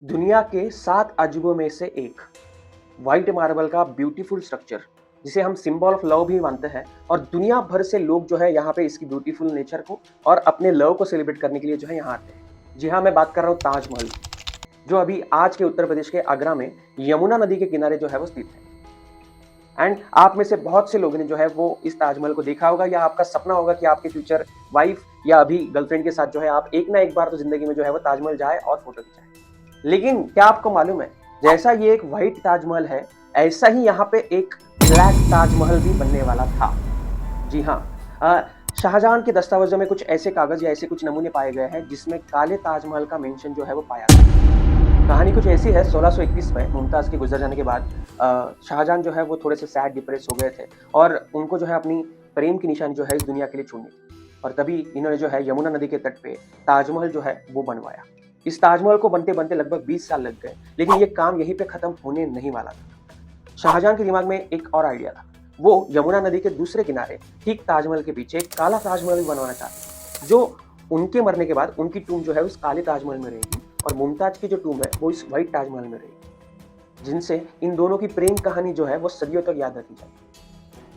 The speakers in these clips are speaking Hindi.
दुनिया के 7 अजूबों में से एक व्हाइट मार्बल का ब्यूटीफुल स्ट्रक्चर जिसे हम सिंबल ऑफ लव भी मानते हैं और दुनिया भर से लोग जो है यहाँ पे इसकी ब्यूटीफुल नेचर को और अपने लव को सेलिब्रेट करने के लिए जो है यहाँ आते हैं। जी हाँ, मैं बात कर रहा हूँ ताजमहल की, जो अभी आज के उत्तर प्रदेश के आगरा में यमुना नदी के किनारे जो है वो स्थित है। एंड आप में से बहुत से लोगों ने जो है वो इस ताजमहल को देखा होगा या आपका सपना होगा कि आपके फ्यूचर वाइफ या अभी गर्लफ्रेंड के साथ जो है आप एक ना एक बार तो जिंदगी में जो है वो ताजमहल जाए और फोटो खिंचाए। लेकिन क्या आपको मालूम है, जैसा ये एक व्हाइट ताजमहल है, ऐसा ही यहाँ पे एक ब्लैक ताजमहल भी बनने वाला था। जी हाँ, शाहजहां के दस्तावेजों में कुछ ऐसे कागज या ऐसे कुछ नमूने पाए गए हैं जिसमें काले ताजमहल का मेंशन जो है वो पाया गया। कहानी कुछ ऐसी है, 1621 में मुमताज के गुजर जाने के बाद शाहजहां जो है वो थोड़े से सैड डिप्रेस हो गए थे और उनको जो है अपनी प्रेम की निशानी जो है इस दुनिया के लिए छोड़नी थी। और तभी इन्होंने जो है यमुना नदी के तट पे ताजमहल जो है वो बनवाया। इस ताजमहल को बनते बनते लगभग 20 साल लग गए, लेकिन ये काम यहीं पे खत्म होने नहीं वाला था। शाहजहां के दिमाग में एक और आइडिया था। वो यमुना नदी के दूसरे किनारे ठीक ताजमहल के पीछे एक काला ताजमहल भी बनवाना चाहते, जो उनके मरने के बाद उनकी टूम जो है उस काले ताजमहल में रहेगी और मुमताज की जो टूम है वो इस व्हाइट ताजमहल में रहेगी, जिनसे इन दोनों की प्रेम कहानी जो है वो सदियों तक याद रखी जाएगी।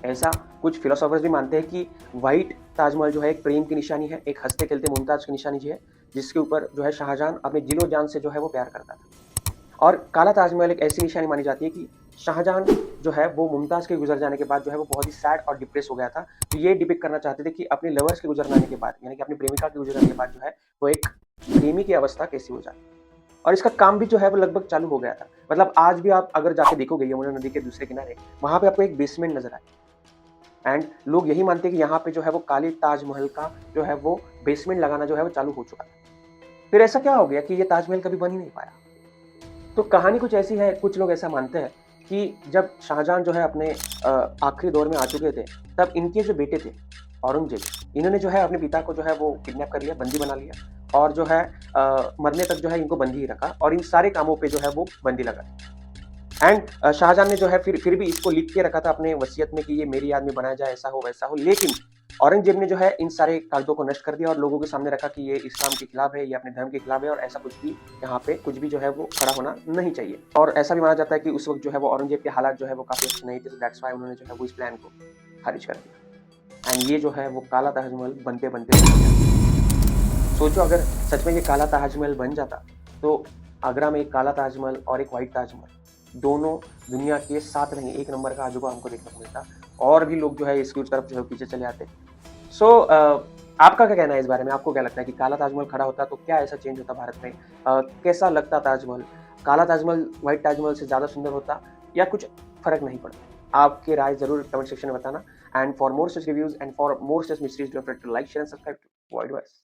ऐसा कुछ फिलोसोफर्स भी मानते हैं कि व्हाइट ताजमहल जो है एक प्रेम की निशानी है, एक हंसते खेलते मुमताज की निशानी जी है, जिसके ऊपर जो है शाहजहां अपने दिलो जान से जो है वो प्यार करता था। और काला ताजमहल एक ऐसी निशानी मानी जाती है कि शाहजहां जो है वो मुमताज के गुजर जाने के बाद जो है वो बहुत ही सैड और डिप्रेस हो गया था। तो ये डिपिक्ट करना चाहते थे कि अपने लवर्स के गुजर जाने के बाद, यानी कि अपनी प्रेमिका के गुजर जाने के बाद जो है वो एक प्रेमी की अवस्था कैसी हो जाती है। और इसका काम भी जो है वो लगभग चालू हो गया था। मतलब आज भी आप अगर जाके देखोगे यमुना नदी के दूसरे किनारे, वहां पे आपको एक बेसमेंट नजर आए। एंड लोग यही मानते हैं कि यहाँ पे जो है वो काले ताजमहल का जो है वो बेसमेंट लगाना जो है वो चालू हो चुका था। फिर ऐसा क्या हो गया कि ये ताजमहल कभी बन ही नहीं पाया। तो कहानी कुछ ऐसी है, कुछ लोग ऐसा मानते हैं कि जब शाहजहां जो है अपने आखिरी दौर में आ चुके थे, तब इनके जो बेटे थे औरंगजेब, इन्होंने जो है अपने पिता को जो है वो किडनैप कर लिया, बंदी बना लिया और जो है मरने तक जो है इनको बंदी ही रखा और इन सारे कामों पे जो है वो बंदी लगा। एंड शाहजहां ने जो है फिर भी इसको लिख के रखा था अपने वसीयत में कि ये मेरी याद में बनाया जाए, ऐसा हो वैसा हो। लेकिन औरंगजेब ने जो है इन सारे कागजों को नष्ट कर दिया और लोगों के सामने रखा कि ये इस्लाम के खिलाफ है, ये अपने धर्म के खिलाफ है और ऐसा कुछ भी यहाँ पे कुछ भी जो है वो खड़ा होना नहीं चाहिए। और ऐसा भी माना जाता है कि उस वक्त जो है वो औरंगजेब के हालात जो है वो काफी अच्छे नहीं थे, दैट्स व्हाई उन्होंने जो है वो इस प्लान को खारिज कर दिया। एंड ये जो है वो काला ताजमहल बनते बनते बन गया। सोचो अगर सच में ये काला ताजमहल बन जाता तो आगरा में एक काला ताजमहल और एक व्हाइट ताजमहल, दोनों दुनिया के 7 नहीं, एक नंबर का अजूबा हमको देखने को मिलता और भी लोग जो है इसकी उस तरफ जो है पीछे चले आते। सो आपका क्या कहना है इस बारे में? आपको क्या लगता है कि काला ताजमहल खड़ा होता तो क्या ऐसा चेंज होता भारत में? कैसा लगता ताजमहल? काला ताजमहल व्हाइट ताजमहल से ज़्यादा सुंदर होता या कुछ फ़र्क नहीं पड़ता? आपकी राय ज़रूर कमेंट सेक्शन में बताना। And for more such reviews and for more such mysteries don't forget to like, share and subscribe to world wise.